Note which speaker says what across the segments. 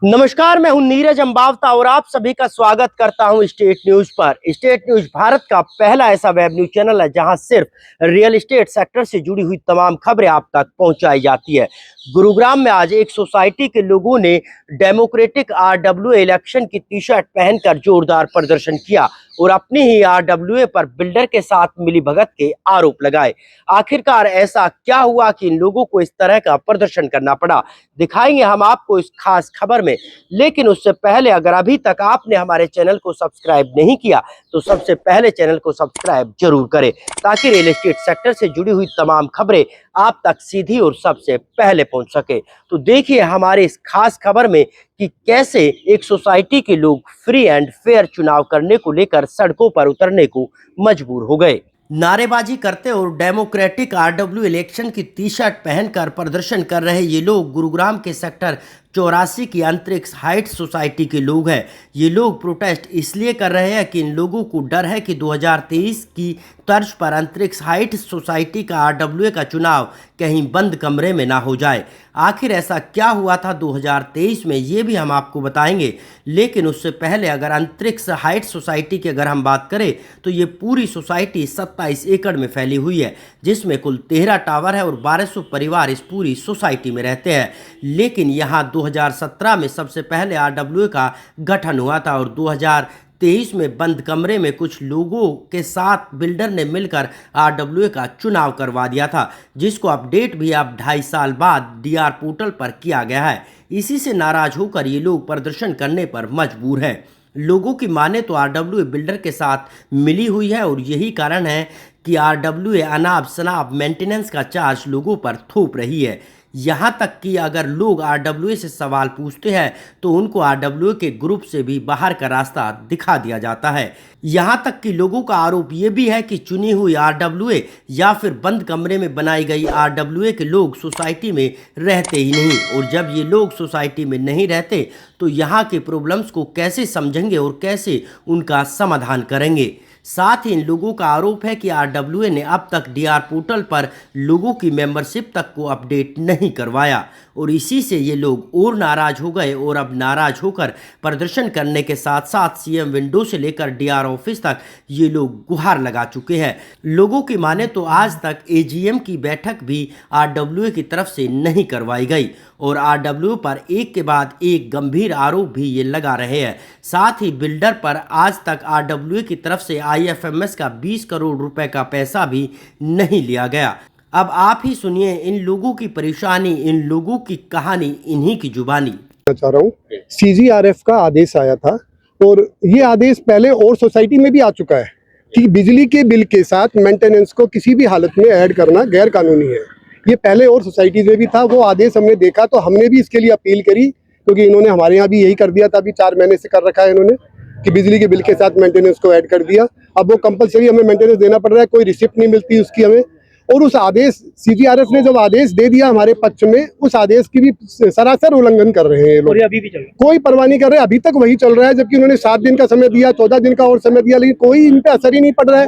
Speaker 1: नमस्कार, मैं हूं नीरज अंबावता और आप सभी का स्वागत करता हूं स्टेट न्यूज पर। स्टेट न्यूज भारत का पहला ऐसा वेब न्यूज चैनल है जहां सिर्फ रियल एस्टेट सेक्टर से जुड़ी हुई तमाम खबरें आप तक पहुंचाई जाती है। गुरुग्राम में आज एक सोसाइटी के लोगों ने डेमोक्रेटिक आरडब्ल्यूए इलेक्शन की टी शर्ट पहनकर जोरदार प्रदर्शन किया और अपनी ही आरडब्ल्यूए पर बिल्डर के साथ मिलीभगत के आरोप लगाए। आखिरकार ऐसा क्या हुआ कि इन लोगों को इस तरह का प्रदर्शन करना पड़ा, दिखाएंगे हम आपको इस खास खबर में। लेकिन उससे पहले अगर अभी तक आपने हमारे चैनल को सब्सक्राइब नहीं किया तो सबसे पहले चैनल को सब्सक्राइब जरूर करें ताकि रियल एस्टेट सेक्टर से जुड़ी हुई तमाम खबरें आप तक सीधी और सबसे पहले पहुंच सके। तो देखिए हमारे इस खास खबर में कि कैसे एक सोसाइटी के लोग फ्री एंड फेयर चुनाव करने को लेकर सड़कों पर उतरने को मजबूर हो गए। नारेबाजी करते और डेमोक्रेटिक आरडब्ल्यू इलेक्शन की टी शर्ट पहनकर प्रदर्शन कर रहे ये लोग गुरुग्राम के सेक्टर 84 की अंतरिक्ष हाइट्स सोसाइटी के लोग हैं। ये लोग प्रोटेस्ट इसलिए कर रहे हैं कि इन लोगों को डर है कि 2023 की तर्ज पर अंतरिक्ष हाइट्स सोसाइटी का आरडब्ल्यूए का चुनाव कहीं बंद कमरे में ना हो जाए। आखिर ऐसा क्या हुआ था 2023 में, ये भी हम आपको बताएंगे। लेकिन उससे पहले अगर अंतरिक्ष हाइट्स सोसाइटी की अगर हम बात करें तो ये पूरी सोसाइटी 27 एकड़ में फैली हुई है, जिसमें कुल 13 टावर है और 1200 परिवार इस पूरी सोसाइटी में रहते हैं। लेकिन यहाँ 2017 में सबसे पहले आरडब्ल्यूए का गठन हुआ था और 2023 में बंद कमरे में कुछ लोगों के साथ बिल्डर ने मिलकर आरडब्ल्यूए का चुनाव करवा दिया था, जिसको अपडेट भी अब 2.5 साल बाद डीआर पोर्टल पर किया गया है। इसी से नाराज होकर ये लोग प्रदर्शन करने पर मजबूर हैं। लोगों की माने तो आरडब्ल्यूए बिल्डर के साथ मिली हुई है और यही कारण है कि आरडब्ल्यूए अनाप शनाप मेंटेनेंस का चार्ज लोगों पर थोप रही है। यहाँ तक कि अगर लोग आरडब्ल्यूए से सवाल पूछते हैं तो उनको आरडब्ल्यूए के ग्रुप से भी बाहर का रास्ता दिखा दिया जाता है। यहाँ तक कि लोगों का आरोप ये भी है कि चुनी हुई आरडब्ल्यूए या फिर बंद कमरे में बनाई गई आरडब्ल्यूए के लोग सोसाइटी में रहते ही नहीं, और जब ये लोग सोसाइटी में नहीं रहते तो यहाँ के प्रॉब्लम्स को कैसे समझेंगे और कैसे उनका समाधान करेंगे। साथ ही इन लोगों का आरोप है कि आरडब्ल्यूए ने अब तक डीआर पोर्टल पर लोगों की मेंबरशिप तक को अपडेट नहीं करवाया और इसी से ये लोग और नाराज हो गए और अब नाराज होकर प्रदर्शन करने के साथ साथ सीएम विंडो से लेकर डीआर ऑफिस तक ये लोग गुहार लगा चुके हैं। लोगों की माने तो आज तक एजीएम की बैठक भी आरडब्ल्यूए की तरफ से नहीं करवाई गई और आरडब्ल्यूए पर एक के बाद एक गंभीर आरोप भी ये लगा रहे हैं। साथ ही बिल्डर पर आज तक आरडब्ल्यूए की तरफ से आईएफएमएस का 20 करोड़ रुपए का पैसा भी नहीं लिया गया। अब आप ही सुनिए इन लोगों की परेशानी, इन लोगों की कहानी इन्हीं की जुबानी।
Speaker 2: चाह रहा हूँ, सीजीआरएफ का आदेश आया था और ये आदेश पहले और सोसाइटी में भी आ चुका है कि बिजली के बिल के साथ मेंटेनेंस को किसी भी हालत में ऐड करना गैर कानूनी है। ये पहले और सोसाइटीज में भी था, वो आदेश हमने देखा तो हमने भी इसके लिए अपील करी, क्योंकि इन्होंने हमारे यहाँ भी यही कर दिया था। अभी 4 महीने से कर रखा है इन्होंने कि बिजली के बिल के साथ मेंटेनेंस को ऐड कर दिया। अब वो कंपलसरी हमें मेंटेनेंस देना पड़ रहा है, कोई रिसिप्ट नहीं मिलती उसकी हमें। और उस आदेश सीजीआरएफ ने जब आदेश दे दिया हमारे पक्ष में, उस आदेश की भी सरासर उल्लंघन कर रहे हैं लोग।
Speaker 1: अभी भी चल
Speaker 2: कोई परवाह नहीं कर रहे, अभी तक वही चल रहा है, जबकि उन्होंने 7 दिन का समय दिया, 14 दिन का और समय दिया, लेकिन कोई इन पे असर ही नहीं पड़ रहा है।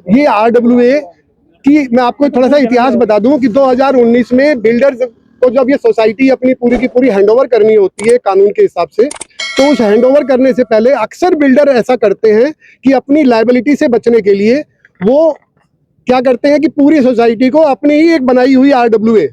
Speaker 2: ये आरडब्ल्यूए की मैं आपको थोड़ा सा इतिहास बता दूं कि 2019 में बिल्डर्स को जब ये सोसाइटी अपनी पूरी की पूरी हैंडओवर करनी होती है कानून के हिसाब से, तो उस हैंडओवर करने से पहले अक्सर बिल्डर ऐसा करते हैं कि अपनी लायबिलिटी से बचने के लिए वो क्या करते हैं कि पूरी सोसाइटी को अपनी ही एक बनाई हुई आरडब्ल्यूए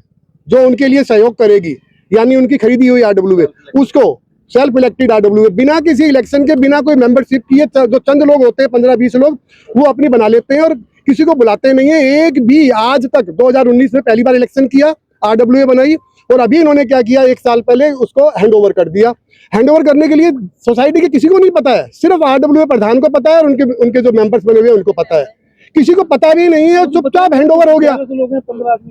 Speaker 2: जो उनके लिए सहयोग करेगी, यानी उनकी खरीदी हुई आरडब्ल्यूए, उसको सेल्फ इलेक्टेड आरडब्ल्यूए बिना किसी इलेक्शन के, बिना कोई मेंबरशिप किए, जो चंद लोग होते हैं 15-20 लोग, वो अपनी बना लेते हैं और किसी को बुलाते नहीं है। एक भी आज तक 2019 में पहली बार इलेक्शन किया, आरडब्ल्यूए बनाई और अभी इन्होंने क्या किया, 1 साल पहले उसको हैंडओवर कर दिया। हैंडओवर करने के लिए सोसाइटी के किसी को नहीं पता है, सिर्फ आरडब्ल्यूए प्रधान को पता है और उनके जो मेंबर्स बने हुए हैं उनको पता है। किसी को पता भी नहीं है, चुपचाप हैंडओवर हो गया।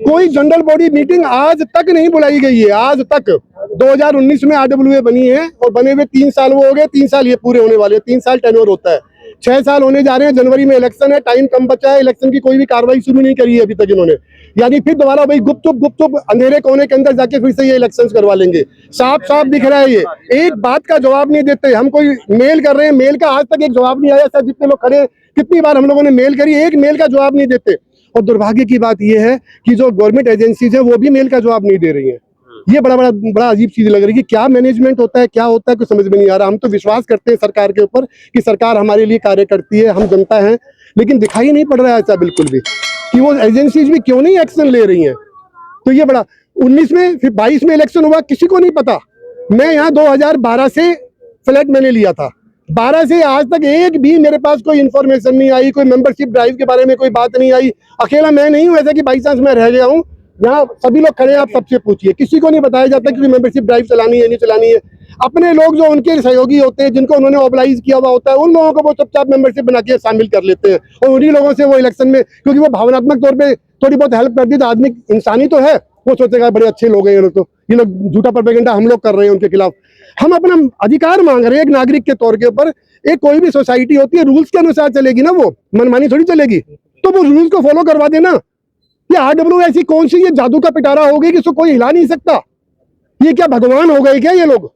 Speaker 2: कोई जनरल बॉडी मीटिंग आज तक नहीं बुलाई गई है, आज तक। 2019 में आरडब्ल्यूए बनी है और बने हुए 3 साल वो हो गए, 3 साल ये पूरे होने वाले हैं, 3 साल टेन्योर होता है, 6 साल होने जा रहे हैं। जनवरी में इलेक्शन है, टाइम कम बचा है, इलेक्शन की कोई भी कार्रवाई शुरू नहीं करी है अभी तक इन्होंने, यानी फिर दोबारा भाई गुपचुप अंधेरे कोने के अंदर जाके फिर से ये इलेक्शन करवा लेंगे। साफ साफ दिख रहा है, ये एक बात का जवाब नहीं देते। हम कोई मेल कर रहे हैं, मेल का आज तक एक जवाब नहीं आया। सर जितने लोग खड़े, कितनी बार हम लोगों ने मेल करी, एक मेल का जवाब नहीं देते। और दुर्भाग्य की बात यह है कि जो गवर्नमेंट एजेंसीज है वो भी मेल का जवाब नहीं दे रही है। ये बड़ा अजीब चीज लग रही है कि क्या मैनेजमेंट होता है, क्या होता है, कुछ समझ में नहीं आ रहा। हम तो विश्वास करते हैं सरकार के ऊपर कि सरकार हमारे लिए कार्य करती है, हम जनता हैं, लेकिन दिखाई नहीं पड़ रहा है ऐसा बिल्कुल भी कि वो एजेंसीज भी क्यों नहीं एक्शन ले रही हैं। तो ये बड़ा 19 में फिर 22 में इलेक्शन हुआ, किसी को नहीं पता। मैं यहाँ 2012 से फ्लैट मैंने लिया था, 12 से आज तक एक भी मेरे पास कोई इन्फॉर्मेशन नहीं आई, कोई मेंबरशिप ड्राइव के बारे में कोई बात नहीं आई। अकेला मैं नहीं हूँ ऐसा कि बाई चांस मैं रह गया हूँ, यहाँ सभी लोग खड़े हैं, आप सबसे पूछिए, किसी को नहीं बताया जाता कि मेंबरशिप ड्राइव चलानी है नहीं चलानी है। अपने लोग जो उनके सहयोगी होते हैं, जिनको उन्होंने मोबिलाइज किया हुआ होता है, उन लोगों को वो चुपचाप मेंबरशिप बना के शामिल कर लेते हैं और उन्हीं लोगों से वो इलेक्शन में, क्योंकि वो भावनात्मक तौर पर थोड़ी बहुत हेल्प कर दी तो आदमी इंसानी तो है, वो सोचेगा बड़े अच्छे लोग हैं ये लोग, तो ये लोग झूठा प्रोपेगेंडा हम लोग कर रहे हैं उनके खिलाफ। हम अपना अधिकार मांग रहे हैं एक नागरिक के तौर के ऊपर। एक कोई भी सोसाइटी होती है रूल्स के अनुसार चलेगी ना, वो मनमानी थोड़ी चलेगी, तो वो रूल्स को फॉलो करवा देना। ये RWA ऐसी कौन सी ये जादू का पिटारा हो गई कि इसको कोई हिला नहीं सकता? ये क्या भगवान हो गए क्या ये लोग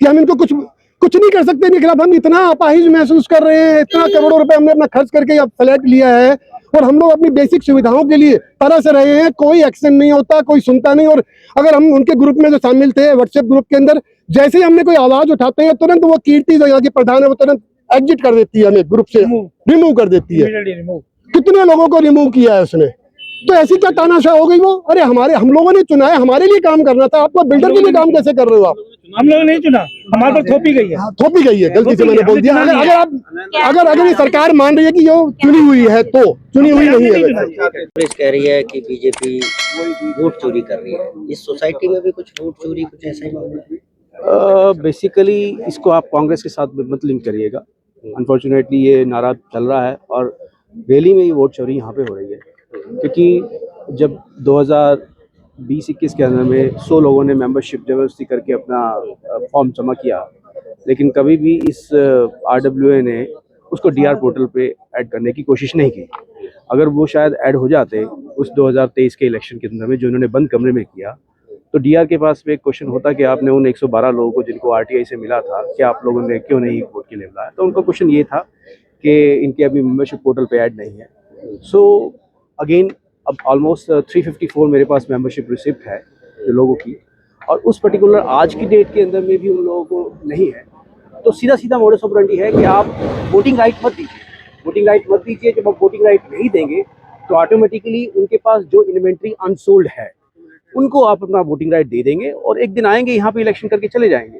Speaker 2: कि हम इनको कुछ नहीं कर सकते इनके खिलाफ? हम इतना अपाहिज महसूस कर रहे हैं, इतना करोड़ों रुपए हमने अपना खर्च करके फ्लैट लिया है और हम लोग अपनी बेसिक सुविधाओं के लिए तरस रहे हैं, कोई एक्शन नहीं होता, कोई सुनता नहीं। और अगर हम उनके ग्रुप में जो शामिल थे व्हाट्सएप ग्रुप के अंदर, जैसे ही हमने कोई आवाज उठाते हैं तुरंत वो कीर्ति जो यहाँ की प्रधान है वो तुरंत एग्जिट कर देती है, हमें ग्रुप से रिमूव कर देती है। कितने लोगों को रिमूव किया है उसने? तो ऐसी क्या तानाशाह हो गई वो? अरे हम लोगों ने चुना है, हमारे लिए काम करना था, आपको बिल्डर के लिए काम कैसे कर रहे हो आप?
Speaker 3: हम लोग नहीं चुना, हमारे पर थोपी गई है।
Speaker 2: थोपी गई है, गलती से मैंने बोल दिया। अगर ये सरकार मान रही है कि वो चुनी हुई है तो चुनी हुई नहीं है।
Speaker 1: कांग्रेस कह रही है कि बीजेपी वोट चोरी कर रही है, इस सोसाइटी में भी कुछ वोट चोरी कुछ ऐसा ही मामला है?
Speaker 4: बेसिकली इसको आप कांग्रेस के साथ मत लिंक करिएगा। अनफॉर्चुनेटली ये नारा चल रहा है और रैली में ये वोट चोरी यहाँ पे हो रही है, क्योंकि जब 2020-21 के अंदर में 100 लोगों ने मेंबरशिप जबरदस्ती करके अपना फॉर्म जमा किया, लेकिन कभी भी इस RWA ने उसको DR पोर्टल पे ऐड करने की कोशिश नहीं की। अगर वो शायद ऐड हो जाते उस 2023 के इलेक्शन के अंदर में जो उन्होंने बंद कमरे में किया, तो DR के पास में एक क्वेश्चन होता कि आपने उन 112 लोगों को जिनको RTI से मिला था, क्या आप लोगों ने क्यों नहीं वोट के लिए बुलाया? तो उनका क्वेश्चन ये था कि इनके अभी मेंबरशिप पोर्टल पे ऐड नहीं है। सो अगेन अब ऑलमोस्ट 354 मेरे पास मेंबरशिप रिसिप्ट है जो लोगों की, और उस पर्टिकुलर आज की डेट के अंदर में भी उन लोगों को नहीं है। तो सीधा सीधा मोडस ऑपरेंडी है कि आप वोटिंग राइट मत दीजिए, वोटिंग राइट मत दीजिए। जब आप वोटिंग राइट नहीं देंगे तो ऑटोमेटिकली उनके पास जो इन्वेंट्री अनसोल्ड है उनको आप अपना वोटिंग राइट दे देंगे और एक दिन आएंगे यहाँ पे इलेक्शन करके चले जाएंगे।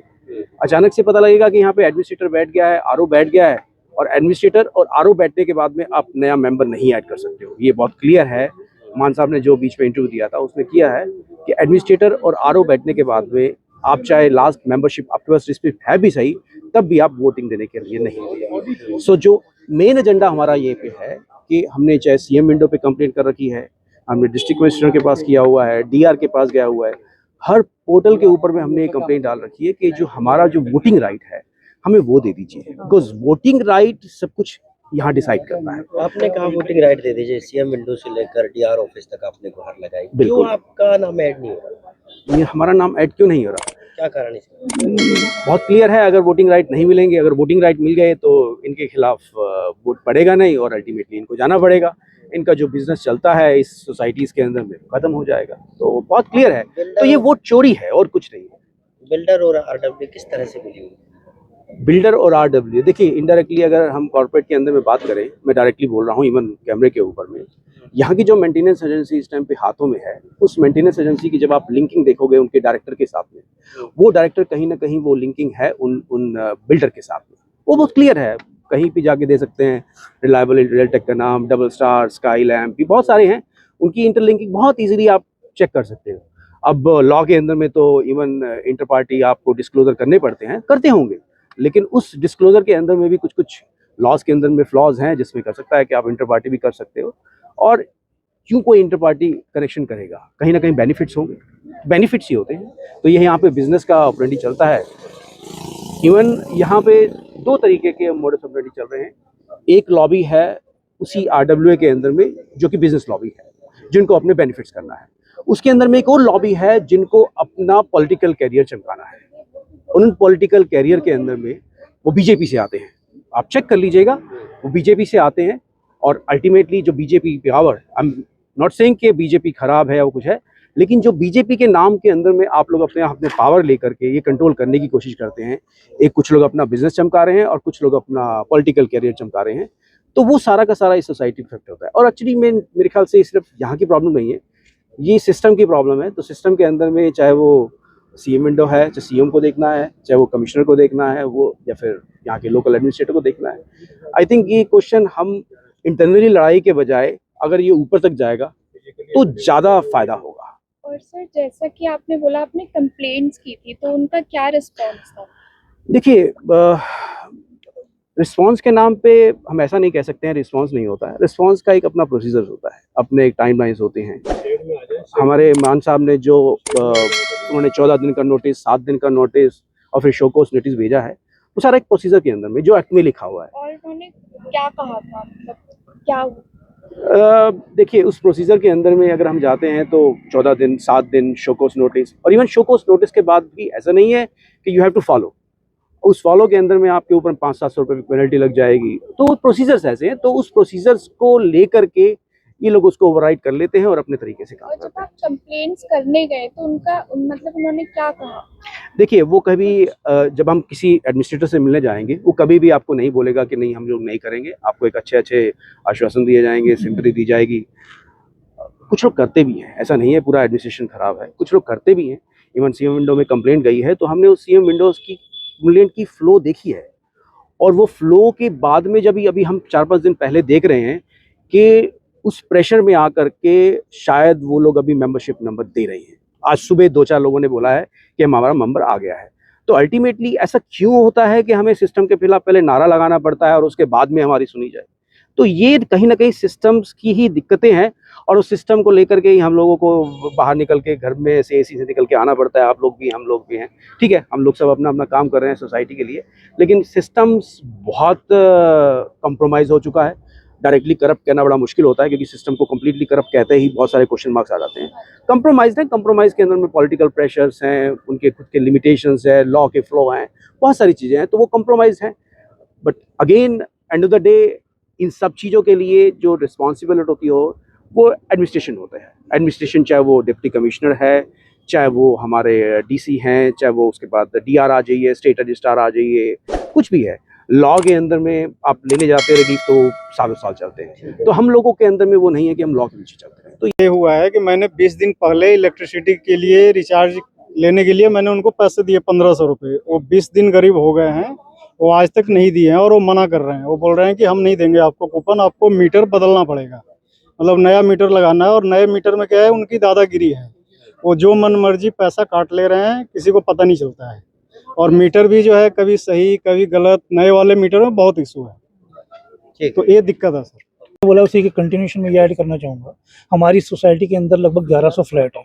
Speaker 4: अचानक से पता लगेगा कि यहाँ पे एडमिनिस्ट्रेटर बैठ गया है, RO बैठ गया है, और एडमिनिस्ट्रेटर और RO बैठने के बाद में आप नया मेंबर नहीं ऐड कर सकते हो। ये बहुत क्लियर है। मान साहब ने जो बीच में इंटरव्यू दिया था उसमें किया है कि एडमिनिस्ट्रेटर और RO बैठने के बाद में आप चाहे लास्ट मेंबरशिप आपके पास रिसिप्ट है भी सही, तब भी आप वोटिंग देने के लिए नहीं। सो जो मेन एजेंडा हमारा ये पे है कि हमने चाहे CM विंडो पे कंप्लेंट कर रखी है, हमने डिस्ट्रिक्ट मजिस्ट्रेट के पास किया हुआ है, DR के पास गया हुआ है, हर पोर्टल के ऊपर में हमने एक कंप्लेंट डाल रखी है कि जो हमारा जो वोटिंग राइट है हमें वो दे दीजिए, बिकॉज वोटिंग राइट सब कुछ यहाँ डिसाइड करना है।
Speaker 1: आपने कहा वोटिंग राइट दे दीजिए, CM विंडो से लेकर DR ऑफिस तक आपने गुहार लगाई,
Speaker 4: बिल्कुल।
Speaker 1: क्यों आपका नाम ऐड नहीं हो रहा?
Speaker 4: ये हमारा नाम ऐड क्यों नहीं हो रहा?
Speaker 1: क्या कारण है इसका?
Speaker 4: बहुत क्लियर है, अगर वोटिंग राइट नहीं मिलेंगे, अगर वोटिंग राइट मिल गए तो इनके खिलाफ वोट पड़ेगा नहीं और अल्टीमेटली इनको जाना पड़ेगा। इनका जो बिजनेस चलता है इस सोसाइटीज के अंदर में खत्म हो जाएगा। तो बहुत क्लियर है, तो ये वोट चोरी है और कुछ नहीं है।
Speaker 1: बिल्डर और RWA किस तरह से मिली हुई?
Speaker 4: बिल्डर और RWA देखिए, इनडायरेक्टली अगर हम कॉर्पोरेट के अंदर में बात करें, मैं डायरेक्टली बोल रहा हूँ इवन कैमरे के ऊपर में, यहाँ की जो मेंटेनेंस एजेंसी इस टाइम पे हाथों में है, उस मेंटेनेंस एजेंसी की जब आप लिंकिंग देखोगे उनके डायरेक्टर के साथ में, वो डायरेक्टर कहीं ना कहीं वो लिंकिंग है उन बिल्डर के साथ में। वो बहुत क्लियर है, कहीं भी जाके दे सकते हैं। रिलायबल रियलटेक का नाम, डबल स्टार, स्काई लैम्प, भी बहुत सारे हैं, उनकी इंटरलिंकिंग बहुत ईजिली आप चेक कर सकते हो। अब लॉ के अंदर में तो इवन इंटर पार्टी आपको डिस्क्लोजर करने पड़ते हैं, करते होंगे, लेकिन उस डिस्क्लोजर के अंदर में भी कुछ कुछ लॉज के अंदर में फ्लॉज हैं जिसमें कर सकता है कि आप इंटर पार्टी भी कर सकते हो। और क्यों कोई इंटर पार्टी कनेक्शन करेगा? कहीं ना कहीं बेनिफिट्स होंगे, बेनिफिट्स ही होते हैं। तो ये यहाँ पे बिजनेस का ऑपरेंडी चलता है। इवन यहाँ पे दो तरीके के मोडस ऑपरेंडी चल रहे हैं। एक लॉबी है उसी RWA के अंदर में जो कि बिजनेस लॉबी है, जिनको अपने बेनिफिट्स करना है। उसके अंदर में एक और लॉबी है जिनको अपना पॉलिटिकल कैरियर चमकाना है। उन पॉलिटिकल कैरियर के अंदर में वो बीजेपी से आते हैं, आप चेक कर लीजिएगा, वो बीजेपी से आते हैं। और अल्टीमेटली जो BJP power, I am not saying कि बीजेपी खराब है या वो कुछ है, लेकिन जो बीजेपी के नाम के अंदर में आप लोग अपने अपने पावर लेकर के ये कंट्रोल करने की कोशिश करते हैं, एक कुछ लोग अपना बिजनेस चमका रहे हैं और कुछ लोग अपना पॉलिटिकल कैरियर चमका रहे हैं, तो वो सारा का सारा इस सोसाइटी इफेक्ट होता है। और एक्चुअली में मेरे ख्याल से सिर्फ यहाँ की प्रॉब्लम नहीं है, ये सिस्टम की प्रॉब्लम है। तो सिस्टम के अंदर में चाहे वो सीएम विंडो है, चाहे सीएम को देखना है, चाहे वो कमिश्नर को देखना है, वो या फिर यहाँ के लोकल एडमिनिस्ट्रेटर को देखना है, आई थिंक ये क्वेश्चन हम इंटरनली लड़ाई के बजाय अगर ये ऊपर तक जाएगा तो ज़्यादा फायदा होगा।
Speaker 5: और सर, जैसा कि आपने बोला आपने कंप्लेंट्स की थी, तो उनका क्या रिस्पॉन्स था?
Speaker 4: देखिए, रिस्पॉन्स के नाम पे हम ऐसा नहीं कह सकते हैं रिस्पॉन्स नहीं होता है। रिस्पॉन्स का एक अपना प्रोसीजर होता है, अपने एक टाइमलाइंस होते हैं। हमारे मान साहब ने जो उन्होंने 14 दिन का नोटिस, 7 दिन का नोटिस और फिर शोकॉज नोटिस भेजा है, वो सारा एक प्रोसीजर के अंदर में जो एक्ट में लिखा हुआ है।
Speaker 5: और उन्होंने क्या कहा था, मतलब क्या हुआ?
Speaker 4: देखिए, उस प्रोसीजर के अंदर में अगर हम जाते हैं तो 14 दिन, 7 दिन शोकॉज नोटिस, और इवन शोकॉज नोटिस के बाद भी ऐसा नहीं है कि यू हैव टू फॉलो। उस फॉलो के अंदर में आपके ऊपर 500-700 रुपये की पेनल्टी लग जाएगी। तो प्रोसीजर्स ऐसे हैं, तो उस प्रोसीजर्स को लेकर के ये लोग उसको ओवरराइड कर लेते हैं और अपने तरीके से काम
Speaker 5: और
Speaker 4: करते
Speaker 5: जब
Speaker 4: हैं।
Speaker 5: आप कंप्लेंट्स करने गए तो उनका मतलब उन्होंने क्या कहा?
Speaker 4: देखिए, वो कभी जब हम किसी एडमिनिस्ट्रेटर से मिलने जाएंगे, वो कभी भी आपको नहीं बोलेगा कि नहीं हम लोग नहीं करेंगे। आपको एक अच्छे आश्वासन दिए जाएंगे, सिंपैथी दी जाएगी। कुछ लोग करते भी हैं, ऐसा नहीं है पूरा एडमिनिस्ट्रेशन खराब है, कुछ लोग करते भी हैं। इवन सीएम विंडो में कंप्लेंट गई है, तो हमने उस सीएम विंडोज की कंप्लेंट की फ्लो देखी है, और वो फ्लो के बाद में जब अभी हम 4-5 दिन पहले देख रहे हैं कि उस प्रेशर में आकर के शायद वो लोग अभी मेंबरशिप नंबर दे रहे हैं। आज सुबह 2-4 लोगों ने बोला है कि हमारा नंबर आ गया है। तो अल्टीमेटली ऐसा क्यों होता है कि हमें सिस्टम के खिलाफ पहले नारा लगाना पड़ता है और उसके बाद में हमारी सुनी जाए? तो ये कहीं ना कहीं सिस्टम्स की ही दिक्कतें हैं, और उस सिस्टम को लेकर के ही हम लोगों को बाहर निकल के घर में से एसी से निकल के आना पड़ता है। आप लोग भी, हम लोग भी हैं, ठीक है, हम लोग सब अपना अपना काम कर रहे हैं सोसाइटी के लिए, लेकिन सिस्टम्स बहुत कंप्रोमाइज़ हो चुका है। डायरेक्टली करप्ट कहना बड़ा मुश्किल होता है, क्योंकि सिस्टम को कम्प्लीटली करप्ट कहते ही बहुत सारे क्वेश्चन मार्क्स आ जाते हैं। कंप्रोमाइज़ है, कंप्रोमाइज़ के अंदर में पॉलिटिकल प्रेशर्स हैं, उनके खुद के लिमिटेशंस है, लॉ के फ्लो हैं, बहुत सारी चीज़ें हैं, तो वो कंप्रोमाइज़ हैं। But again end of the day in सब चीज़ों के लिए जो रिस्पॉन्सिबिलिटी होती हो वो एडमिनिस्ट्रेशन होता है। एडमिनिस्ट्रेशन चाहे वो डिप्टी कमिश्नर है, चाहे वो हमारे डीसी हैं, चाहे वो उसके बाद डीआर आ जाइए, स्टेट रजिस्ट्रार आ जाइए, कुछ भी है। लॉ के अंदर में आप लेने जाते हैं रिलीफ तो सालों साल चलते हैं, तो हम लोगों के अंदर में वो नहीं है कि हम लॉ के पीछे चलते हैं। तो
Speaker 6: ये हुआ है कि मैंने 20 दिन पहले इलेक्ट्रिसिटी के लिए रिचार्ज लेने के लिए मैंने उनको पैसे दिए 1500 रुपये। वो 20 दिन करीब हो गए हैं, वो आज तक नहीं दिए हैं और वो मना कर रहे हैं। वो बोल रहे हैं कि हम नहीं देंगे आपको कूपन, आपको मीटर बदलना पड़ेगा, मतलब नया मीटर लगाना है। और नए मीटर में क्या है, उनकी दादागिरी है, वो जो मन मर्जी पैसा काट ले रहे हैं, किसी को पता नहीं चलता है। और मीटर भी जो है कभी सही कभी गलत, नए वाले मीटर में बहुत इशू है, तो ये दिक्कत है सर।
Speaker 3: बोला उसी के कंटिन्यूशन में ये ऐड करना चाहूँगा, हमारी सोसाइटी के अंदर लगभग 1100 फ्लैट है,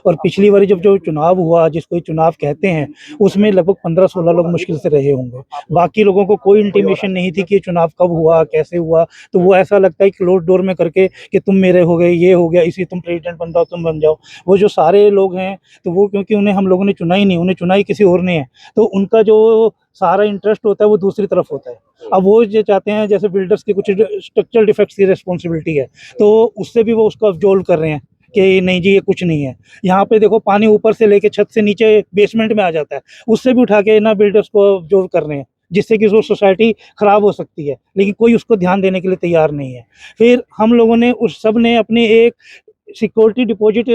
Speaker 3: और पिछली बारी जब जो चुनाव हुआ, जिसको चुनाव कहते हैं, उसमें लगभग 15-16 लोग मुश्किल से रहे होंगे। बाकी लोगों को कोई इंटीमेशन नहीं थी कि ये चुनाव कब हुआ, कैसे हुआ। तो वो ऐसा लगता है कि क्लोज डोर में करके कि तुम मेरे हो गए, ये हो गया, इसी तुम प्रेसिडेंट बन जाओ, तुम बन जाओ। वो जो सारे लोग हैं, तो वो क्योंकि उन्हें हम लोगों ने चुना ही नहीं, उन्हें चुना ही किसी और ने है, तो उनका जो सारा इंटरेस्ट होता है वो दूसरी तरफ होता है। अब वो ये चाहते हैं, जैसे बिल्डर्स की कुछ स्ट्रक्चरल डिफेक्ट्स की रिस्पॉन्सिबिलिटी है, तो उससे भी वो उसको अब्जॉल्व कर रहे हैं कि नहीं जी ये कुछ नहीं है। यहाँ पे देखो पानी ऊपर से लेके छत से नीचे बेसमेंट में आ जाता है, उससे भी उठा के ना बिल्डर्स को अब्जॉर्व कर रहे हैं, जिससे कि वो सोसाइटी खराब हो सकती है, लेकिन कोई उसको ध्यान देने के लिए तैयार नहीं है। फिर हम लोगों ने उस सब ने अपने एक सिक्योरिटी डिपॉजिट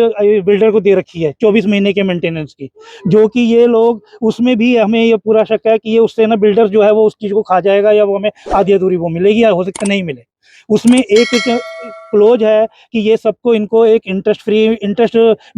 Speaker 3: बिल्डर को दे रखी है 24 महीने के मेंटेनेंस की, जो कि ये लोग उसमें भी हमें ये पूरा शक है कि ये उससे ना बिल्डर जो है वो उस चीज़ को खा जाएगा, या वो हमें आधी अधूरी वो मिलेगी, या हो सकता नहीं मिले। उसमें एक क्लोज है कि ये सबको इनको एक इंटरेस्ट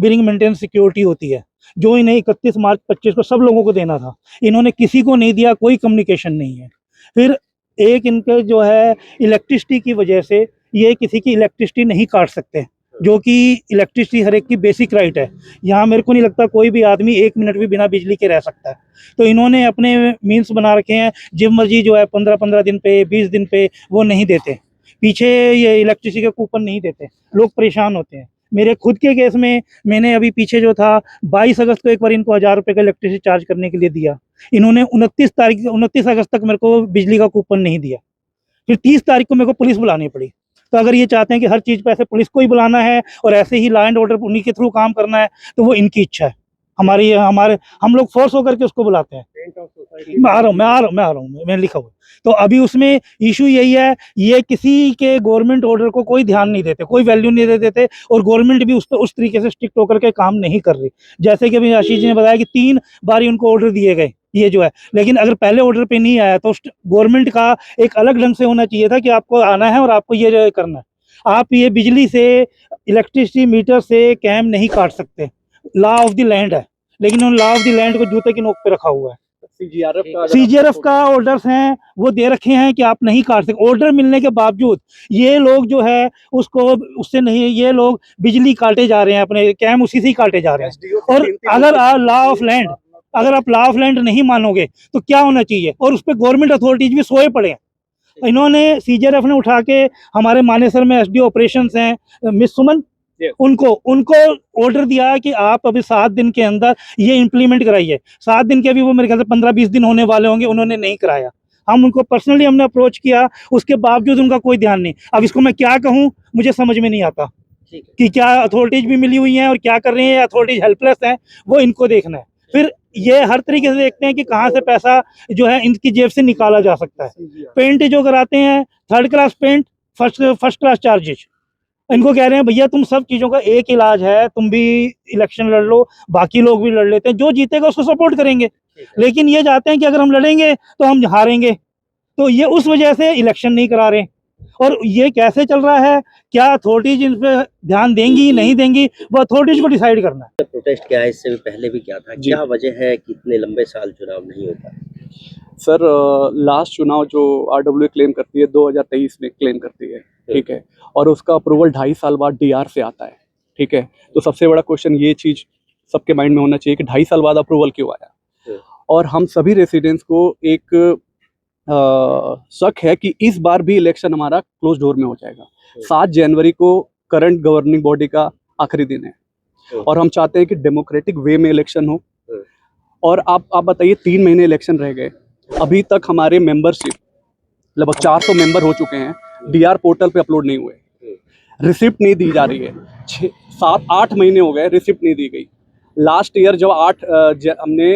Speaker 3: बियरिंग मेंटेनेंस सिक्योरिटी होती है, जो इन्हें 31 मार्च 25 को सब लोगों को देना था। इन्होंने किसी को नहीं दिया, कोई कम्युनिकेशन नहीं है। फिर एक इनके जो है इलेक्ट्रिसिटी की वजह से ये किसी की इलेक्ट्रिसिटी नहीं काट सकते, जो कि इलेक्ट्रिसिटी हर एक की बेसिक राइट है। यहाँ मेरे को नहीं लगता कोई भी आदमी 1 मिनट भी बिना बिजली के रह सकता है। तो इन्होंने अपने मीन्स बना रखे हैं, जिम मर्जी जो है 15-15 दिन पे, 20 दिन पे वो नहीं देते, पीछे ये इलेक्ट्रिसिटी के कूपन नहीं देते, लोग परेशान होते हैं। मेरे खुद के केस में मैंने अभी पीछे जो था 22 अगस्त को एक बार इनको 1000 रुपये का इलेक्ट्रिसिटी चार्ज करने के लिए दिया। इन्होंने 29 अगस्त तक मेरे को बिजली का कूपन नहीं दिया। फिर 30 तारीख को मेरे को पुलिस बुलानी पड़ी। तो अगर ये चाहते हैं कि हर चीज़ पे ऐसे पुलिस को ही बुलाना है और ऐसे ही लॉ एंड ऑर्डर उन्हीं के थ्रू काम करना है, तो वो इनकी इच्छा है। हमारे हम लोग फोर्स होकर के उसको बुलाते हैं। मैं आ रहा हूँ, मैं लिखा हुआ। तो अभी उसमें इशू यही है, ये किसी के गवर्नमेंट ऑर्डर को कोई ध्यान नहीं देते, कोई वैल्यू नहीं देते, और गवर्नमेंट भी उस तरीके से स्ट्रिक्ट होकर के काम नहीं कर रही। जैसे कि अभी आशीष जी ने बताया कि 3 बार उनको ऑर्डर दिए गए, ये जो है, लेकिन अगर पहले ऑर्डर पे नहीं आया तो गवर्नमेंट का एक अलग ढंग से होना चाहिए था कि आपको आना है और आपको ये करना है। आप ये बिजली से, इलेक्ट्रिसिटी मीटर से कैम नहीं काट सकते, लॉ ऑफ द लैंड है, लेकिन उन लॉ ऑफ द लैंड को जूते की नोक पे रखा हुआ है। सीजीआरएफ का ऑर्डर्स हैं, वो दे रखे हैं कि आप नहीं काट सकते। ऑर्डर मिलने के बावजूद ये लोग जो है उसको उससे नहीं, ये लोग बिजली काटे जा रहे हैं, अपने कैम उसी से ही काटे जा रहे हैं। और अगर लॉ ऑफ लैंड, अगर आप लॉ ऑफ लैंड नहीं मानोगे तो क्या होना चाहिए, और उस पर गवर्नमेंट अथॉरिटीज भी सोए पड़े हैं। इन्होंने सीजीआरएफ ने उठा के हमारे मानेसर में एसडीओ ऑपरेशंस हैं मिस सुमन, उनको ऑर्डर दिया है कि आप अभी 7 दिन के अंदर ये इम्प्लीमेंट कराइए। 7 दिन के अभी वो मेरे ख्याल से 15-20 दिन होने वाले होंगे, उन्होंने नहीं कराया। हम उनको पर्सनली हमने अप्रोच किया, उसके बावजूद उनका कोई ध्यान नहीं। अब इसको मैं क्या कहूँ, मुझे समझ में नहीं आता कि क्या अथॉरिटीज भी मिली हुई हैं और क्या कर रही हैं, अथॉरिटीज हेल्पलेस हैं, वो इनको देखना है। फिर ये हर तरीके से देखते हैं कि कहाँ से पैसा जो है इनकी जेब से निकाला जा सकता है। पेंट जो कराते हैं, 3rd class paint, first class charges. इनको कह रहे हैं भैया तुम सब चीज़ों का एक इलाज है, तुम भी इलेक्शन लड़ लो, बाकी लोग भी लड़ लेते हैं, जो जीतेगा उसको सपोर्ट करेंगे। लेकिन ये चाहते हैं कि अगर हम लड़ेंगे तो हम हारेंगे, तो ये उस वजह से इलेक्शन नहीं करा रहे। और ये कैसे चल रहा है, क्या अथॉरिटीज इन पे ध्यान देंगी नहीं देंगी, वो अथॉरिटीज को डिसाइड करना है।
Speaker 1: प्रोटेस्ट किया है, इससे भी पहले भी किया था, क्या वजह है कि इतने लंबे साल चुनाव नहीं होता?
Speaker 4: सर लास्ट चुनाव जो आरडब्ल्यूए क्लेम करती है 2023 में क्लेम करती है, ठीक है, और उसका अप्रूवल 2.5 साल बाद डीआर से आता है, ठीक है। तो सबसे बड़ा क्वेश्चन ये चीज़ सबके माइंड में होना चाहिए कि 2.5 साल बाद अप्रूवल क्यों आया। और हम सभी रेसिडेंट्स को एक शक है कि इस बार भी इलेक्शन हमारा क्लोज डोर में हो जाएगा। 7 जनवरी को करंट गवर्निंग बॉडी का आखिरी दिन है और हम चाहते हैं कि डेमोक्रेटिक वे में इलेक्शन हो। और आप बताइए, 3 महीने इलेक्शन रह गए, अभी तक हमारे मेंबरशिप लगभग 400 मेंबर हो चुके हैं, डीआर पोर्टल पे अपलोड नहीं हुए, रिसिप्ट नहीं दी जा रही है। 7-8 महीने हो गए, रिसिप्ट नहीं दी गई। लास्ट ईयर जब हमने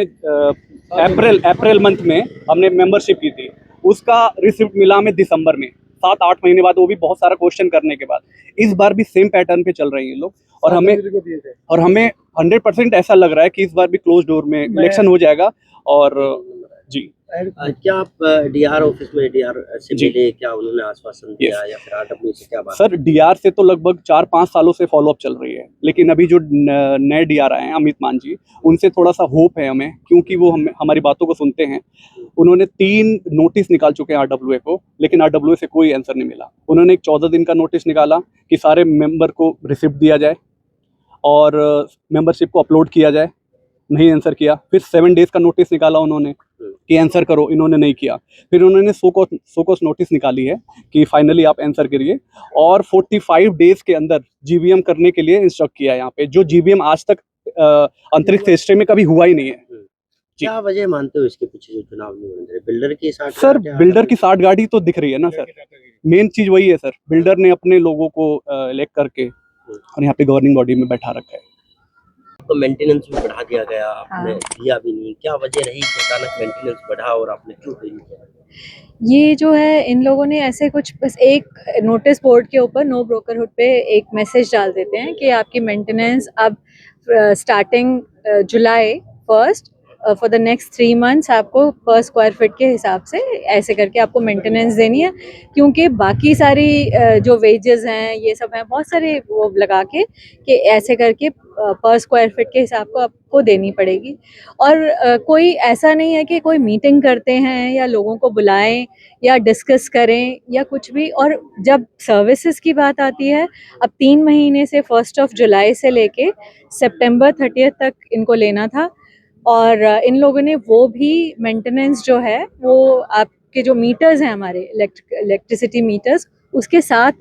Speaker 4: अप्रैल मंथ में हमने मेंबरशिप की थी, उसका रिसिप्ट मिला हमें दिसंबर में, 7-8 महीने बाद, वो भी बहुत सारा क्वेश्चन करने के बाद। इस बार भी सेम पैटर्न पे चल रहे हैं लोग, और हमें 100% ऐसा लग रहा है कि इस बार भी क्लोज डोर में इलेक्शन हो जाएगा। और जी,
Speaker 1: क्या आप डीआर ऑफिस में डीआर से मिले, क्या उन्होंने आश्वासन दिया या फिर आरडब्ल्यू से क्या बात?
Speaker 4: सर डीआर से तो लगभग 4-5 सालों से फॉलोअप चल रही है, लेकिन अभी जो नए डीआर आए हैं अमित मान जी, उनसे थोड़ा सा होप है हमें, क्योंकि वो हमारी बातों को सुनते हैं। उन्होंने 3 नोटिस निकाल चुके हैं आरडब्ल्यूए को, लेकिन आरडब्ल्यूए से कोई आंसर नहीं मिला। उन्होंने एक 14 दिन का नोटिस निकाला कि सारे मेंबर को रिसिप्ट दिया जाए और मेंबरशिप को अपलोड किया जाए, नहीं आंसर किया। फिर 7 डेज का नोटिस निकाला उन्होंने कि आंसर करो, इन्होंने नहीं किया। फिर उन्होंने सो नोटिस निकाली है कि फाइनली आप आंसर करिए, और 45 डेज के अंदर जीवीएम करने के लिए इंस्ट्रक्ट किया है यहाँ पे, जो जीवीएम आज तक अंतरिक्ष हिस्ट्री में कभी हुआ ही नहीं है।
Speaker 1: क्या वजह मानते हो इसके पीछे जो चुनाव नहीं होने दे रहे? बिल्डर की साठ
Speaker 4: सर बिल्डर की साठगांठ तो दिख रही है ना सर, मेन चीज वही है सर। बिल्डर ने अपने लोगों को इलेक्ट करके और यहाँ पे गवर्निंग बॉडी में बैठा रखा है।
Speaker 5: तो
Speaker 1: मेंटेनेंस भी बढ़ा दिया गया, आपने दिया भी नहीं, क्या वजह रही कि अचानक मेंटेनेंस बढ़ा और आपने क्यों नहीं किया?
Speaker 5: ये जो है, इन लोगों ने ऐसे कुछ बस एक नोटिस बोर्ड के ऊपर नो ब्रोकरहुड पे एक मैसेज डाल देते हैं कि आपकी मेंटेनेंस अब starting July 1 for the next 3 months आपको पर स्क्वायर फीट के हिसाब से ऐसे करके आपको मेंटेनेंस देनी है, क्योंकि बाकी सारी जो वेजेस हैं ये सब हैं, बहुत सारे वो लगा के कि ऐसे करके पर स्क्वायर फीट के हिसाब को आपको देनी पड़ेगी। और कोई ऐसा नहीं है कि कोई मीटिंग करते हैं या लोगों को बुलाएं या डिस्कस करें या कुछ भी। और जब सर्विसेज की बात आती है, अब 3 महीने से 1 जुलाई से लेके सितंबर 30 तक इनको लेना था, और इन लोगों ने वो भी मेंटेनेंस जो है वो आपके जो मीटर्स हैं हमारे इलेक्ट्रिसिटी मीटर्स, उसके साथ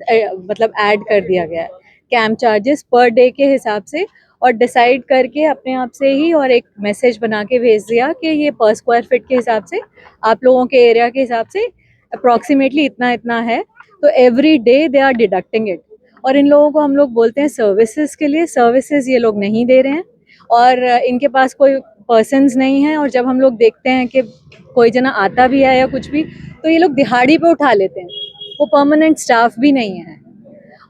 Speaker 5: मतलब ऐड कर दिया गया है, कैम चार्जेस पर डे के हिसाब से, और डिसाइड करके अपने आप से ही, और एक मैसेज बना के भेज दिया कि ये पर स्क्वायर फीट के हिसाब से आप लोगों के एरिया के हिसाब से अप्रॉक्सीमेटली इतना इतना है, तो every day they are deducting it. और इन लोगों को हम लोग बोलते हैं सर्विसेज के लिए, सर्विसेज ये लोग नहीं दे रहे हैं और इनके पास कोई पर्सन्स नहीं है। और जब हम लोग देखते हैं कि कोई जना आता भी है या कुछ भी, तो ये लोग दिहाड़ी पे उठा लेते हैं, वो परमानेंट स्टाफ भी नहीं है।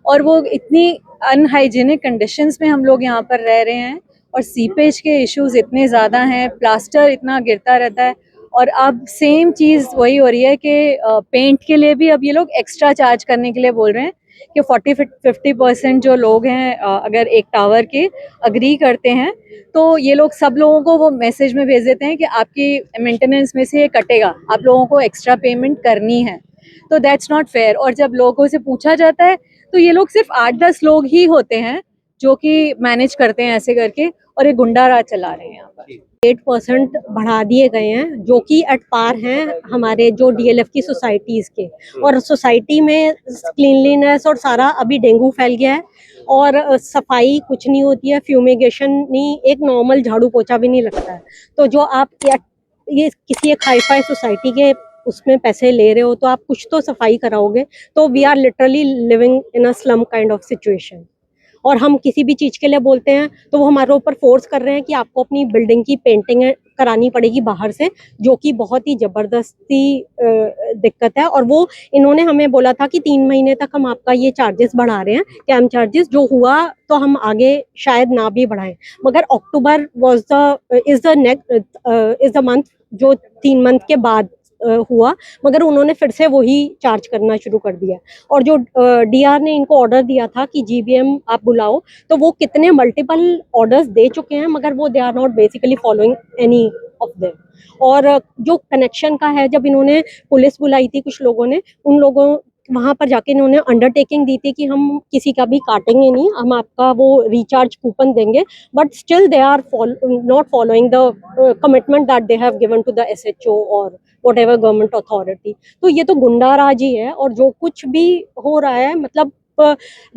Speaker 5: और वो इतनी अनहाइजीनिक कंडीशंस में हम लोग यहाँ पर रह रहे हैं और सीपेज के इश्यूज इतने ज़्यादा हैं, प्लास्टर इतना गिरता रहता है। और अब सेम चीज़ वही हो रही है कि पेंट के लिए भी अब ये लोग एक्स्ट्रा चार्ज करने के लिए बोल रहे हैं कि 40-50% जो लोग हैं अगर एक टावर के अग्री करते हैं तो ये लोग सब लोगों को वो मैसेज में भेज देते हैं कि आपकी मेंटेनेंस में से ये कटेगा, आप लोगों को एक्स्ट्रा पेमेंट करनी है। तो दैट्स नॉट फेयर। और जब लोगों से पूछा जाता है तो ये लोग सिर्फ 8-10 लोग ही होते हैं जो कि मैनेज करते हैं ऐसे करके, और ये गुंडा राज चला रहे हैं यहाँ पर।
Speaker 7: 8% बढ़ा दिए गए हैं जो कि एट पार हैं हमारे जो डीएलएफ की सोसाइटीज़ के। और सोसाइटी में क्लीनलीनेस और सारा अभी डेंगू फैल गया है और सफाई कुछ नहीं होती है, फ्यूमिगेशन नहीं, एक नॉर्मल झाड़ू पोछा भी नहीं लगता है। तो जो आप ये किसी एक हाई फाई सोसाइटी के उसमें पैसे ले रहे हो तो आप कुछ तो सफाई कराओगे। तो we are literally living in a slum kind of situation. और हम किसी भी चीज़ के लिए बोलते हैं तो वो हमारे ऊपर फोर्स कर रहे हैं कि आपको अपनी बिल्डिंग की पेंटिंग करानी पड़ेगी बाहर से, जो कि बहुत ही ज़बरदस्ती दिक्कत है। और वो इन्होंने हमें बोला था कि 3 महीने तक हम आपका ये चार्जेस बढ़ा रहे हैं, कैंप चार्जेस, जो हुआ तो हम आगे शायद ना भी बढ़ाएं। मगर अक्टूबर इज़ द मंथ जो 3 मंथ के बाद हुआ, मगर उन्होंने फिर से वही चार्ज करना शुरू कर दिया। और जो डीआर ने इनको ऑर्डर दिया था कि जीबीएम आप बुलाओ, तो वो कितने मल्टीपल ऑर्डर्स दे चुके हैं, मगर वो they are not basically following any of them. और जो कनेक्शन का है, जब इन्होंने पुलिस बुलाई थी कुछ लोगों ने, उन लोगों वहाँ पर जाके इन्होंने अंडरटेकिंग दी थी कि हम किसी का भी काटेंगे नहीं, हम आपका वो रिचार्ज कूपन देंगे, but still they are not following the commitment that they have given to the SHO और व्हाटएवर गवर्नमेंट अथॉरिटी। तो ये तो गुंडाराज ही है। और जो कुछ भी हो रहा है, मतलब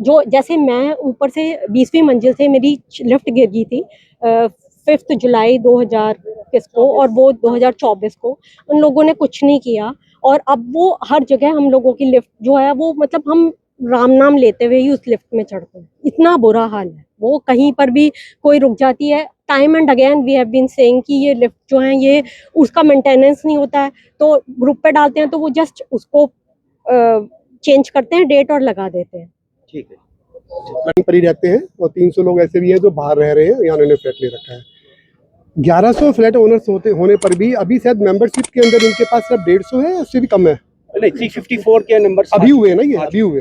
Speaker 7: जो जैसे मैं ऊपर से 20वीं मंजिल से मेरी लिफ्ट गिर गई थी 5 जुलाई 2021 को, और वो 2024 को उन लोगों ने कुछ नहीं किया। और अब वो हर जगह हम लोगों की लिफ्ट जो है वो, मतलब हम राम नाम लेते हुए ही उस लिफ्ट में चढ़ते हैं, इतना बुरा हाल है। वो कहीं पर भी कोई रुक जाती है। Time and again we have been saying कि ये लिफ्ट जो है ये उसका मेंटेनेंस नहीं होता है, तो ग्रुप पे डालते हैं तो वो जस्ट उसको चेंज करते हैं डेट और लगा देते हैं।
Speaker 1: ठीक है।
Speaker 2: वहीं पर ही रहते हैं और 300 लोग ऐसे भी हैं जो बाहर रह रहे हैं, यहाँ उन्होंने फ्लैट ले रखा है। 1100 फ्लैट ओनर्स होने पर भी अभी शायद मेंबरशिप के अंदर इनके पास सिर्फ 150 है, उससे भी कम है।
Speaker 4: नहीं, 354 के नंबर
Speaker 2: अभी हुए ना, ये अभी हुए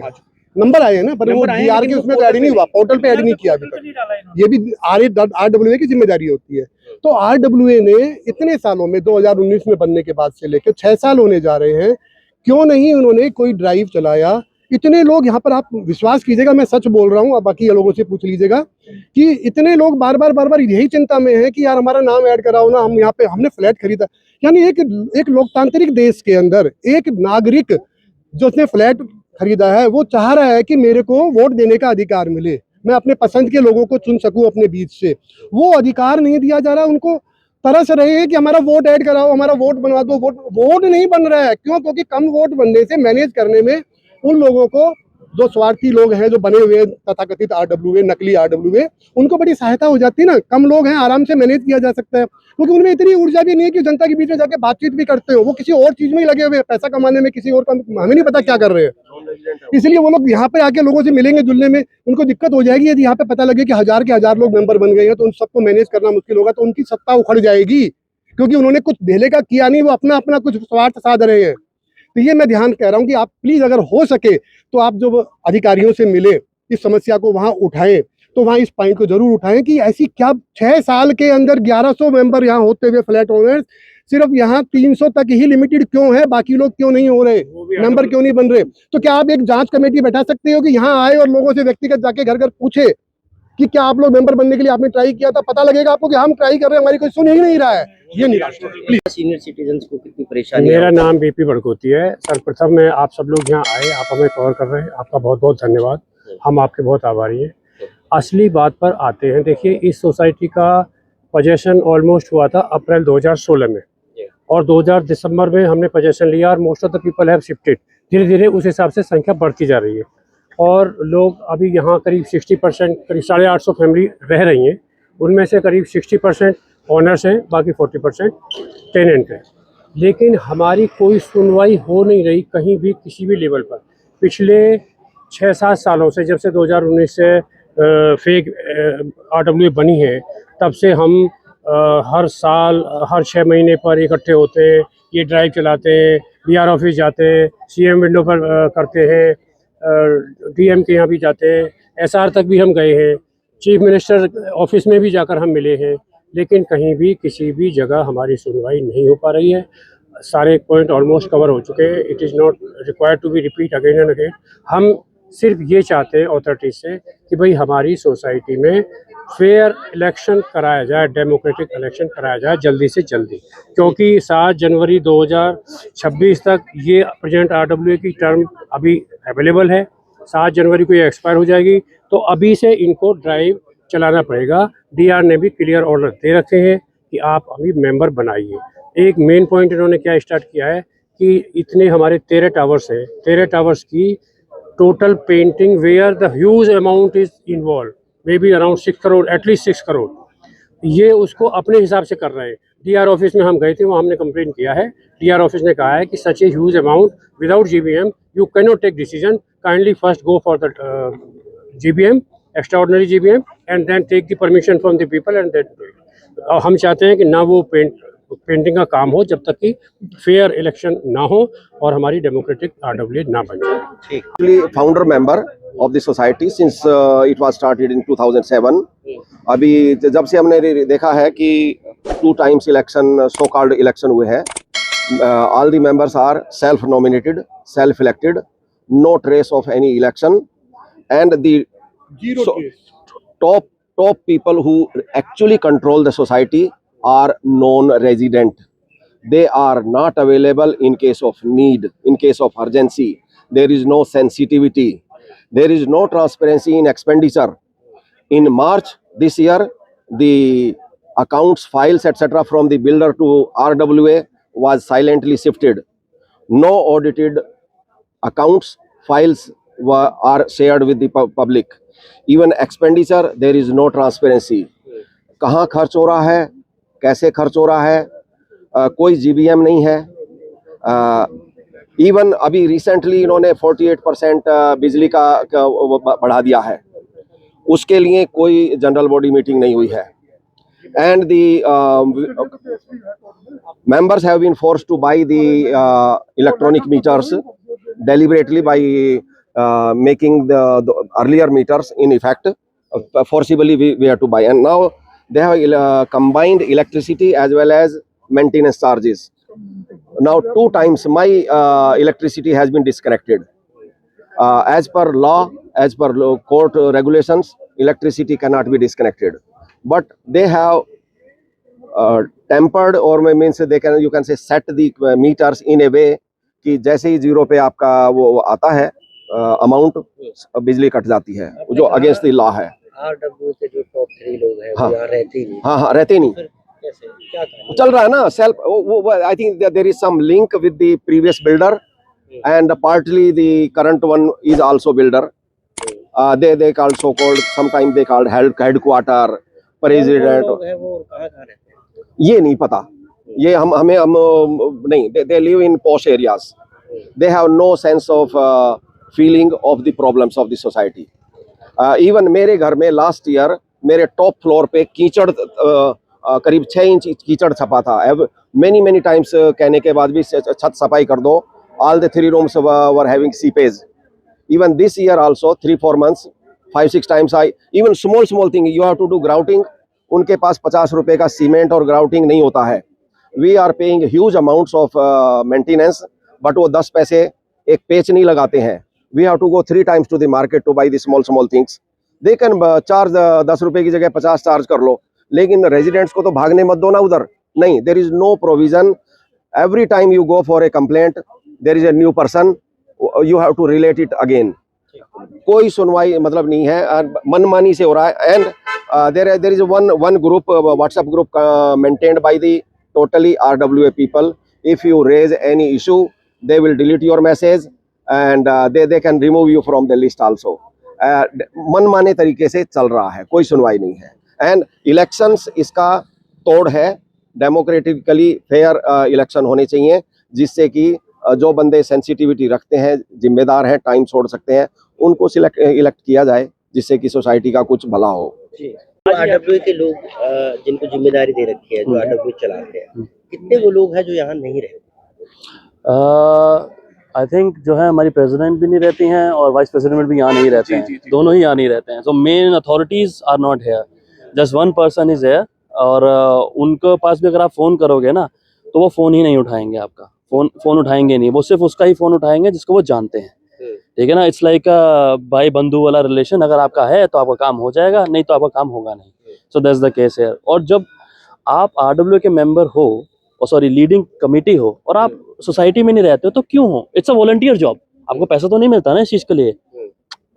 Speaker 2: नंबर आए हैं ना, पर वो डीआर के उसमें ऐड नहीं हुआ, पोर्टल पे ऐड नहीं किया अभी तक। ये भी आरडब्ल्यूए की जिम्मेदारी होती है। तो आरडब्ल्यूए ने इतने सालों में 2019 में बनने के बाद से लेकर 6 साल होने जा रहे हैं, क्यों नहीं उन्होंने कोई ड्राइव चलाया? इतने लोग यहाँ पर, आप विश्वास कीजिएगा, मैं सच बोल रहा हूँ, अब बाकी लोगों से पूछ लीजिएगा कि इतने लोग बार बार यही चिंता में है कि यार हमारा नाम ऐड कराओ ना, हम यहाँ पे हमने फ्लैट खरीदा। यानी एक लोकतांत्रिक देश के अंदर एक नागरिक जो उसने फ्लैट खरीदा है वो चाह रहा है कि मेरे को वोट देने का अधिकार मिले, मैं अपने पसंद के लोगों को चुन सकूं अपने बीच से। वो अधिकार नहीं दिया जा रहा, उनको तरस रहे हैं कि हमारा वोट ऐड कराओ, हमारा वोट बनवा दो। वोट नहीं बन रहा है, क्यों? क्योंकि कम वोट बनने से मैनेज करने में उन लोगों को, जो स्वार्थी लोग हैं, जो बने हुए तथाकथित आरडब्ल्यूए, नकली आरडब्ल्यूए, उनको बड़ी सहायता हो जाती है ना। कम लोग हैं, आराम से मैनेज किया जा सकता है, क्योंकि उनमें इतनी ऊर्जा भी नहीं है कि जनता के बीच में जाके बातचीत भी करते हो। वो किसी और चीज में ही लगे हुए हैं, पैसा कमाने में, किसी और का हमें नहीं पता क्या कर रहे हैं। इसलिए वो लोग यहाँ पे आके लोगों से मिलेंगे, जुलने में उनको दिक्कत हो जाएगी। यदि यहाँ पे पता लगे कि 1000 के 1000 लोग मेंबर बन गए हैं तो उन सबको मैनेज करना मुश्किल होगा, तो उनकी सत्ता उखड़ जाएगी, क्योंकि उन्होंने कुछ देने का किया नहीं, वो अपना अपना कुछ स्वार्थ साध रहे हैं। तो ये मैं ध्यान कह रहा हूँ कि आप प्लीज, अगर हो सके तो आप जो अधिकारियों से मिले, इस समस्या को वहां उठाएं, तो वहां इस पॉइंट को जरूर उठाएं कि ऐसी क्या 6 साल के अंदर 1100 मेंबर यहाँ होते हुए फ्लैट ओनर्स सिर्फ यहाँ 300 तक ही लिमिटेड क्यों है? बाकी लोग क्यों नहीं हो रहे, मेंबर क्यों नहीं बन रहे? तो क्या आप एक जांच कमेटी बैठा सकते हो कि यहाँ आए और लोगों से व्यक्तिगत जाके घर घर पूछे कि क्या आप लोग मेंबर बनने के लिए आपने ट्राई किया था? पता लगेगा आपको कि हम ट्राई कर रहे हैं, हमारी कोई सुन ही नहीं रहा है। ये निराश प्लीज।
Speaker 1: सीनियर सिटीजन्स को कितनी परेशानी?
Speaker 8: मेरा नाम बीपी बड़कोती है। सर्वप्रथम मैं आप सब लोग यहाँ आए, आप हमें कवर कर रहे हैं, आपका बहुत बहुत धन्यवाद, हम आपके बहुत आभारी हैं। असली बात पर आते हैं। देखिए, इस सोसाइटी का पोजेसन ऑलमोस्ट हुआ था अप्रैल 2016 में, और 2000 दिसंबर में हमने पोजेशन लिया और most of the people have shifted. धीरे धीरे उस हिसाब से संख्या बढ़ती जा रही है और लोग अभी यहाँ करीब 60%, करीब 850 फैमिली रह रही हैं। उनमें से करीब 60% ऑनर्स हैं, बाकी 40% टेनेंट हैं। लेकिन हमारी कोई सुनवाई हो नहीं रही कहीं भी, किसी भी लेवल पर। पिछले 6-7 सालों से, जब से 2019 से फेक RWA बनी है, तब से हम हर साल हर 6 महीने पर इकट्ठे होते हैं, ये ड्राइव चलाते हैं, DR ऑफिस जाते हैं, CM विंडो पर करते हैं, DM के यहाँ भी जाते हैं, SR तक भी हम गए हैं, चीफ मिनिस्टर ऑफिस में भी जाकर हम मिले हैं, लेकिन कहीं भी किसी भी जगह हमारी सुनवाई नहीं हो पा रही है। सारे पॉइंट ऑलमोस्ट कवर हो चुके हैं। It is not required to be repeat again and again. हम सिर्फ ये चाहते हैं अथॉरिटी से कि भाई हमारी सोसाइटी में फेयर इलेक्शन कराया जाए, डेमोक्रेटिक इलेक्शन कराया जाए जल्दी से जल्दी, क्योंकि 7 जनवरी 2026 तक ये प्रेजेंट RWA की टर्म अभी अवेलेबल है। 7 जनवरी को ये एक्सपायर हो जाएगी, तो अभी से इनको ड्राइव चलाना पड़ेगा। DR ने भी क्लियर ऑर्डर दे रखे हैं कि आप अभी मेंबर बनाइए। एक मेन पॉइंट इन्होंने क्या स्टार्ट किया है कि इतने हमारे 13 टावर्स हैं, 13 टावर्स की total painting where the huge amount is involve, may be around 6 crore, at least 6 crore, ये उसको अपने हिसाब से कर रहे हैं। DR ऑफिस में हम गए थे, वहाँ हमने कंप्लेन किया है। DR ऑफिस ने कहा है कि such a huge amount without GBM you can not take decision, kindly first go for the GBM, extraordinary GBM, and then take the permission from the people and then. हम चाहते हैं कि ना वो पेंटिंग का काम हो जब तक कि फेयर इलेक्शन ना हो और हमारी डेमोक्रेटिक RWA ना बन जाए।
Speaker 9: Actually founder member of the society since it was started in 2007. अभी जब से हमने देखा है कि 2 times election, so called election हुए हैं, all the members are self nominated, self elected, no trace of any election, and the top people who actually control the society are non-resident. They are not available in case of need, in case of urgency. There is no sensitivity. There is no transparency in expenditure. In March this year, the accounts, files, etc. from the builder to RWA was silently shifted. No audited accounts, files are shared with the public. Even expenditure, there is no transparency. कहाँ खर्च हो रहा है, कैसे खर्च हो रहा है, कोई GBM नहीं है। इवन अभी रिसेंटली इन्होंने 48% बिजली का बढ़ा दिया है, उसके लिए कोई जनरल बॉडी मीटिंग नहीं हुई है। And the members have been forced to buy the electronic meters deliberately by making the earlier meters in effect. Forcibly we have to buy, and now they have combined electricity as well as maintenance charges. Now 2 times my electricity has been disconnected. As per law, as per court regulations, electricity cannot be disconnected, but they have tempered or means they can, you can say, set the meters in a way कि जैसे ही 0 पे आपका वो आता है amount, बिजली cut जाती है, जो अगेंस्ट द लॉ है।
Speaker 1: RWA के जो टॉप 3 लोग हैं वो यहाँ रहते ही नहीं।
Speaker 9: हाँ, रहते नहीं।
Speaker 1: कैसे, क्या कारण?
Speaker 9: चल रहा है ना सेल्फ, वो I think there is some link with the previous builder and partly the current one is also builder. they called so called, sometime they called headquarter, president।
Speaker 1: वो कहाँ रहते हैं
Speaker 9: ये नहीं पता, ये हम नहीं। they live in posh areas, they have no sense of feeling of the problems of the society। Even मेरे घर में लास्ट ईयर मेरे टॉप फ्लोर पे कीचड़, करीब 6 इंच कीचड़ छपा था। many times कहने के बाद भी छत सफाई कर दो। all the 3 rooms were having seepage। even this year also 3-4 months 5-6 times I even small thing you have to do grouting। उनके पास 50 रुपए का सीमेंट और ग्राउटिंग नहीं होता है। we are paying huge amounts of maintenance, but वो 10 पैसे एक पेच नहीं लगाते हैं। we have to go 3 times to the market to buy the small things। they can charge 10 रुपए की जगह 50 चार्ज कर लो, लेकिन रेजिडेंट्स को तो भागने मत दो ना उधर। नहीं, there is no provision। every time you go for a complaint there is a new person, you have to relate it again। कोई सुनवाई मतलब नहीं है, मनमानी से हो रहा है। And there is one group, WhatsApp group maintained by the totally RWA people. If you raise any issue, they will delete your message and they can remove you from the list also. मनमाने तरीके से चल रहा है, कोई सुनवाई नहीं है. एंड इलेक्शंस इसका तोड़ है. डेमोक्रेटिकली फेयर इलेक्शन होने चाहिए, जिससे कि जो बंदे सेंसिटिविटी रखते हैं, जिम्मेदार हैं, टाइम छोड़ सकते हैं, उनको इलेक्ट किया जाए, जिससे कि सोसाइटी का कुछ भला हो.
Speaker 1: आरडब्ल्यूए के लोग जिनको जिम्मेदारी दे रखी है, जो आरडब्ल्यूए चलाते हैं, कितने वो लोग हैं जो यहाँ नहीं रहते?
Speaker 10: आई थिंक जो है हमारी प्रेसिडेंट भी नहीं रहती हैं और वाइस प्रेसिडेंट भी यहाँ नहीं रहते हैं. दोनों ही यहाँ नहीं रहते हैं. So main authorities are not here, just one person is here. और उनके पास भी अगर आप फ़ोन करोगे ना, तो वो फ़ोन ही नहीं उठाएंगे आपका. फ़ोन उठाएंगे नहीं, वो सिर्फ उसका ही फ़ोन उठाएंगे जिसको वो जानते हैं. ठीक है ना. इट्स लाइक भाई बंधु वाला रिलेशन. अगर आपका है तो आपका काम हो जाएगा, नहीं तो आपका काम होगा नहीं. सो दैट्स द केस है. और जब आप आरडब्ल्यू के मेंबर हो, और सॉरी लीडिंग कमेटी हो, और आप सोसाइटी में नहीं रहते हो, तो क्यों हो? It's a volunteer job. आपको पैसा तो नहीं मिलता ना इस चीज़ के लिए.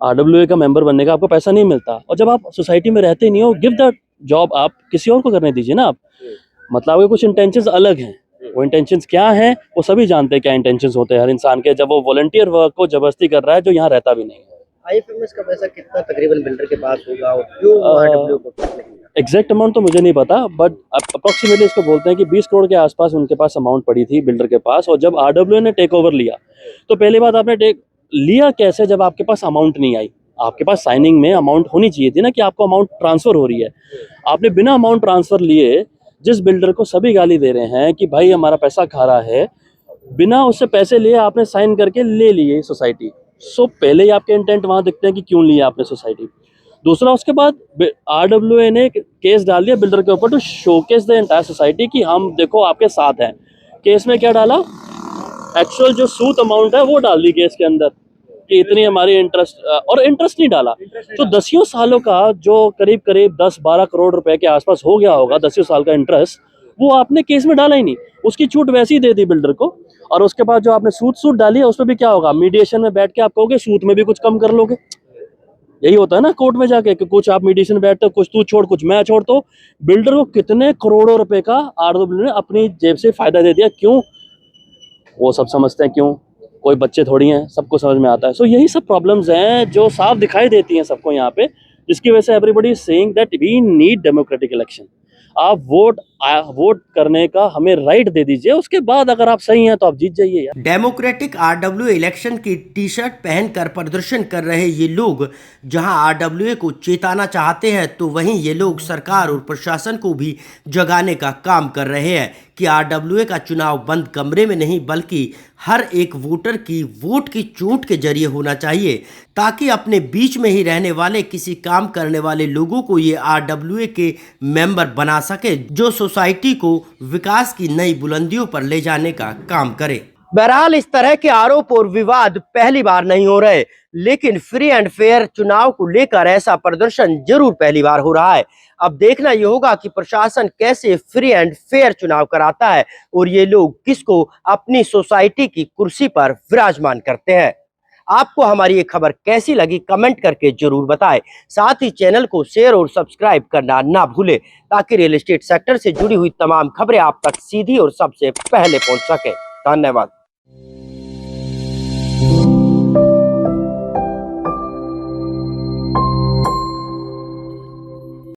Speaker 10: आरडब्ल्यूए का मेंबर बनने का आपको पैसा नहीं मिलता. और जब आप सोसाइटी में रहते नहीं हो, गिव दैट जॉब आप किसी और को करने दीजिए ना. आप मतलब आपके कुछ इंटेंशंस अलग हैं. वो इंटेंशंस क्या हैं वो सभी जानते हैं क्या इंटेंशंस होते हैं हर इंसान के, जब वो वॉलंटियर वर्क को जबरदस्ती कर रहा है जो यहाँ रहता भी नहीं है.
Speaker 1: आईएफएमएस का पैसा कितना तकरीबन बिल्डर के पास होगा और क्यों आरडब्ल्यूए को नहीं मिला?
Speaker 10: एग्जैक्ट अमाउंट तो मुझे नहीं पता, बट अप्रोक्सीमेटली इसको बोलते हैं कि 20 करोड़ के आसपास उनके पास अमाउंट पड़ी थी बिल्डर के पास. और जब आरडब्ल्यूए ने टेक ओवर लिया, तो पहली बात आपने टेक लिया कैसे जब आपके पास अमाउंट नहीं आई? आपके पास साइनिंग में अमाउंट होनी चाहिए थी ना कि आपको अमाउंट ट्रांसफर हो रही है. आपने बिना अमाउंट ट्रांसफर लिए जिस बिल्डर को सभी गाली दे रहे हैं कि भाई हमारा पैसा खा रहा है, बिना उससे पैसे लिए आपने साइन करके ले लिए सोसाइटी. सो पहले ही आपके इंटेंट वहाँ दिखते हैं कि क्यों लिया आपने सोसाइटी. दूसरा, उसके बाद आरडब्ल्यूए ने केस डाल दिया बिल्डर के ऊपर to showcase the entire society कि हम देखो आपके साथ हैं. केस में क्या डाला? एक्चुअल जो सूट अमाउंट है वो डाल दी केस के अंदर कि इतनी हमारी इंटरेस्ट, और इंटरेस्ट नहीं डाला. तो 10 सालों का जो करीब 10-12 करोड़ रुपए के आसपास हो गया होगा, 10 साल का इंटरेस्ट, वो आपने केस में डाला ही नहीं. उसकी छूट वैसे ही दे दी बिल्डर को. और उसके बाद जो आपने सूट डाली है उसमें भी क्या होगा? मीडिएशन में बैठ के आप कहोगे सूट में भी कुछ कम कर लोगे. यही होता है ना कोर्ट में जाके कि कुछ आप मीडिएशन में बैठते हो, कुछ तू छोड़ कुछ मैं छोड़. तो बिल्डर को कितने करोड़ों रुपए का आरडब्ल्यू ने अपनी जेब से फायदा दे दिया. क्यों? वो सब समझते हैं. क्यों? कोई बच्चे थोड़ी हैं, सबको समझ में आता है. सो यही सब प्रॉब्लम्स हैं जो साफ दिखाई देती हैं सबको यहाँ पे, जिसकी वजह से everybody is saying that we need democratic election. आप वोट करने का हमें राइट दे दीजिए, उसके बाद अगर आप सही हैं तो आप जीत जाइए यार.
Speaker 1: डेमोक्रेटिक आरडब्ल्यूए इलेक्शन की टी शर्ट पहनकर प्रदर्शन कर रहे ये लोग जहां आरडब्ल्यूए को चेताना चाहते हैं, तो वहीं ये लोग सरकार और प्रशासन को भी जगाने का काम कर रहे हैं कि आरडब्ल्यूए का चुनाव बंद कमरे में नहीं, बल्कि हर एक वोटर की वोट की चोट के जरिए होना चाहिए, ताकि अपने बीच में ही रहने वाले किसी काम करने वाले लोगों को ये आरडब्ल्यूए के मेंबर बना सके, जो सोसाइटी को विकास की नई बुलंदियों पर ले जाने का काम करे. बहरहाल इस तरह के आरोप और विवाद पहली बार नहीं हो रहे, लेकिन फ्री एंड फेयर चुनाव को लेकर ऐसा प्रदर्शन जरूर पहली बार हो रहा है. अब देखना ये होगा कि प्रशासन कैसे फ्री एंड फेयर चुनाव कराता है और ये लोग किसको अपनी सोसाइटी की कुर्सी पर विराजमान करते हैं. आपको हमारी ये खबर कैसी लगी कमेंट करके जरूर बताएं. साथ ही चैनल को शेयर और सब्सक्राइब करना ना भूलें, ताकि रियल एस्टेट सेक्टर से जुड़ी हुई तमाम खबरें आप तक सीधी और सबसे पहले पहुंच सके. धन्यवाद.